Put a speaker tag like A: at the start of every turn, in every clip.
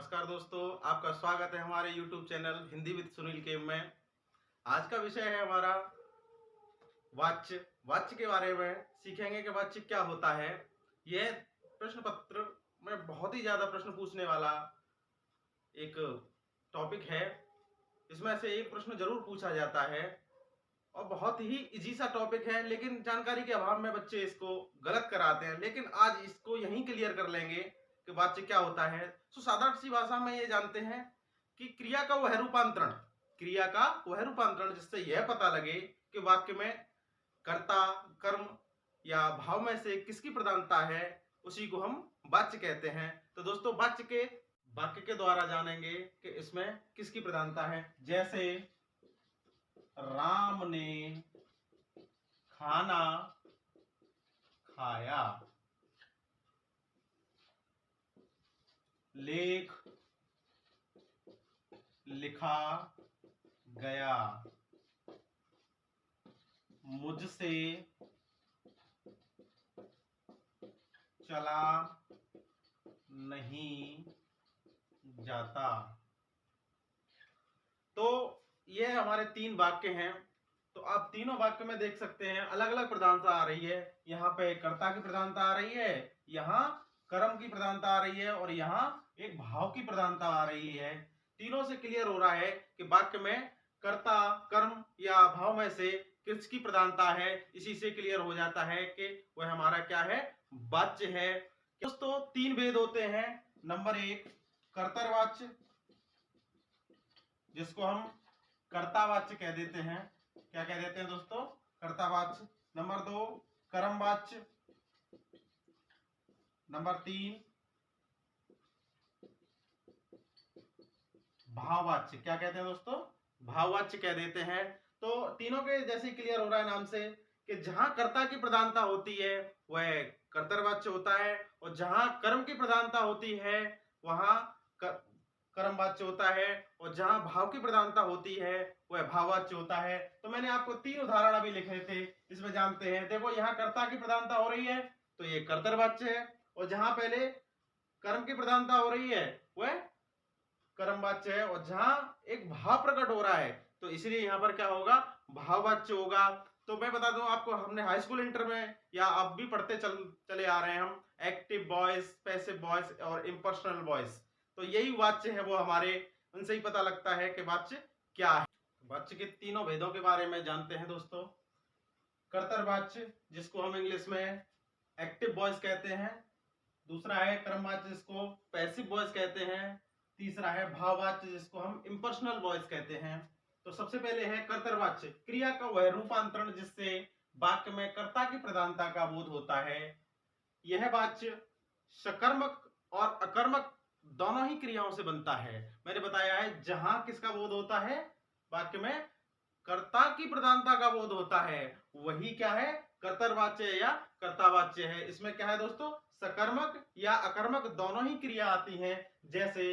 A: नमस्कार दोस्तों, आपका स्वागत है हमारे YouTube channel Hindi with Sunil के में। आज का विषय है हमारा वाच्य। वाच्य के बारे में सीखेंगे कि वाच्य क्या होता है। यह प्रश्न पत्र में बहुत ही ज्यादा प्रश्न पूछने वाला एक टॉपिक है। इसमें से एक प्रश्न जरूर पूछा जाता है और बहुत ही इजी सा टॉपिक है, लेकिन जानकारी के अभाव में बच्चे इसको गलत कराते हैं। लेकिन आज इसको यहीं क्लियर कर लेंगे कि वाच्य क्या होता है। तो साधारण सी भाषा में ये जानते हैं कि क्रिया का वह रूपांतरण जिससे यह पता लगे कि वाक्य में कर्ता, कर्म या भाव में से किसकी प्रधानता है, उसी को हम वाच्य कहते हैं। तो दोस्तों, वाक्य के द्वारा जानेंगे कि इसमें किसकी प्रधानता है। जैसे राम ने खाना खाया, लेख लिखा गया, मुझसे चला नहीं जाता। तो ये हमारे तीन वाक्य हैं। तो आप तीनों वाक्य में देख सकते हैं अलग अलग प्रधानता आ रही है। यहाँ पे कर्ता की प्रधानता आ रही है, यहाँ कर्म की प्रधानता आ रही है और यहाँ एक भाव की प्रधानता आ रही है। तीनों से क्लियर हो रहा है कि वाक्य में कर्ता, कर्म या भाव में से किसकी प्रधानता है। इसी से क्लियर हो जाता है कि वह हमारा क्या है, वाच्य है। दोस्तों, तीन भेद होते हैं। नंबर एक, कर्तव्यवाच्य, जिसको हम कर्तावाच्य कह देते हैं। क्या कह देते हैं दोस्तों? कर्तावाच्य। नंबर दो, कर्मवाच्य। नंबर तीन, भाववाच्य। क्या कहते हैं दोस्तों? भाववाच्य कह देते हैं। तो तीनों के जैसे क्लियर हो रहा है नाम से कि जहां कर्ता की प्रधानता होती है वह कर्तव्यवाच्य होता है और जहां कर्म की प्रधानता होती है वहां कर्मवाच्य होता है और जहां भाव की प्रधानता होती है वह भाववाच्य होता है। तो मैंने आपको तीन उदाहरण अभी लिखे थे, इसमें जानते हैं। देखो, यहाँ कर्ता की प्रधानता हो रही है तो ये कर्तव्यवाच्य है, और जहां पहले कर्म की प्रधानता हो रही है वह कर्मवाच्य है, और जहां एक भाव प्रकट हो रहा है तो इसलिए यहां पर क्या होगा, भाववाच्य होगा। तो मैं बता दूं आपको, हमने हाई स्कूल इंटर में या अब भी पढ़ते चले आ रहे हैं हम, एक्टिव वॉइस, पैसिव वॉइस और इंपर्सनल वॉइस। तो यही वाच्य है वो हमारे, उनसे ही पता लगता है कि वाच्य क्या है। वाच्य के तीनों भेदों के बारे में जानते हैं दोस्तों। कर्तव्यवाच्य, जिसको हम इंग्लिश में एक्टिव वॉइस कहते हैं। दूसरा है कर्मवाच्य, जिसको पैसिव वॉइस कहते हैं। तीसरा है भाववाच्य, जिसको हम इंपर्सनल वॉइस कहते हैं। तो सबसे पहले है कर्तव्यवाच्य, क्रिया का वह रूपांतरण जिससे वाक्य में कर्ता की प्रधानता का बोध होता है। यह वाच्य सकर्मक और अकर्मक दोनों ही क्रियाओं से बनता है। मैंने बताया है जहां किसका बोध होता है, वाक्य में कर्ता की प्रधानता का बोध होता है, वही क्या है, कर्तव्यवाच्य या कर्तावाच्य है। इसमें क्या है दोस्तों, सकर्मक या अकर्मक दोनों ही क्रिया आती हैं। जैसे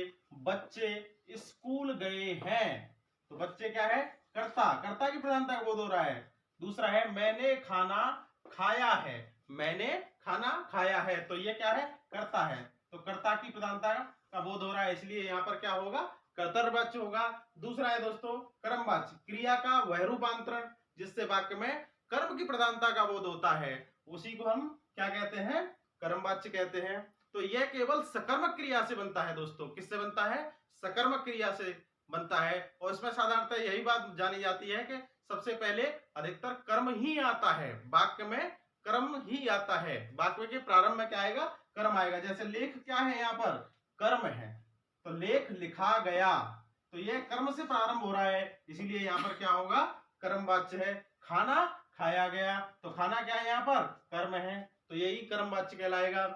A: बच्चे स्कूल गए हैं, तो बच्चे क्या है, कर्ता की प्रधानता का बोध हो रहा है। दूसरा है मैंने खाना खाया है, मैंने खाना खाया है, तो ये क्या है, कर्ता है। तो कर्ता की प्रधानता का बोध हो रहा है, इसलिए यहां पर क्या होगा, कर्तव्यवाच्य होगा। दूसरा है दोस्तों कर्मवाच्य, क्रिया का वह रूपांतरण जिससे वाक्य में कर्म की प्रधानता का बोध होता है, उसी को हम क्या कहते हैं, कर्मवाच्य कहते हैं। तो यह केवल सकर्मक क्रिया से बनता है दोस्तों। किससे बनता है? सकर्मक क्रिया से बनता है। और इसमें साधारणतः यही बात जानी जाती है कि सबसे पहले अधिकतर कर्म ही आता है, वाक्य में कर्म ही आता है। वाक्य के प्रारंभ में क्या आएगा, कर्म आएगा। जैसे लेख क्या है, यहाँ पर कर्म है, तो लेख लिखा गया, तो यह कर्म से प्रारंभ हो रहा है, इसीलिए यहाँ पर क्या होगा, कर्मवाच्य है। खाना खाया गया, तो खाना क्या है, यहाँ पर कर्म है, तो यही कर्मवाच्य कहलाएगा।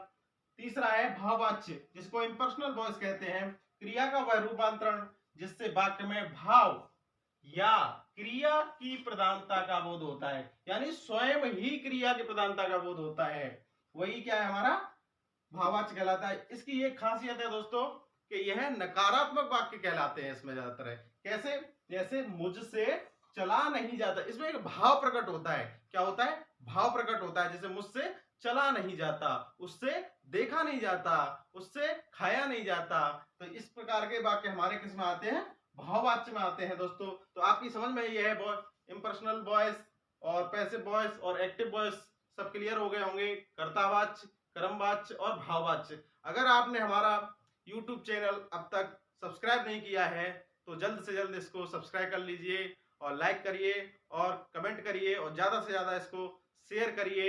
A: तीसरा है भाववाच्य, जिसको इंपर्सनल वॉइस कहते हैं, क्रिया का वह रूपांतरण जिससे वाक्य में भाव या क्रिया की प्रधानता का बोध होता है, यानी स्वयं ही क्रिया की प्रधानता का बोध होता है, वही क्या है, हमारा भाववाच्य कहलाता है। इसकी एक खासियत है दोस्तों कि यह नकारात्मक वाक्य कहलाते हैं इसमें ज्यादातर है। कैसे? जैसे मुझसे चला नहीं जाता, इसमें एक भाव प्रकट होता है। क्या होता है? भाव प्रकट होता है। जैसे मुझसे चला नहीं जाता, उससे देखा नहीं जाता, उससे खाया नहीं जाता। तो इस प्रकार के वाक्य हमारे किस में आते हैं? भाववाच्य में आते हैं दोस्तों। तो आपकी समझ में ये है इंपर्सनल वॉइस और पैसिव वॉइस और एक्टिव वॉइस सब क्लियर हो गए होंगे। कर्तावाच्य, कर्मवाच्य और भाववाच्य। अगर आपने हमारा YouTube चैनल अब तक सब्सक्राइब नहीं किया है तो जल्द से जल्द इसको सब्सक्राइब कर लीजिए और लाइक करिए और कमेंट करिए और ज्यादा से ज्यादा इसको शेयर करिए।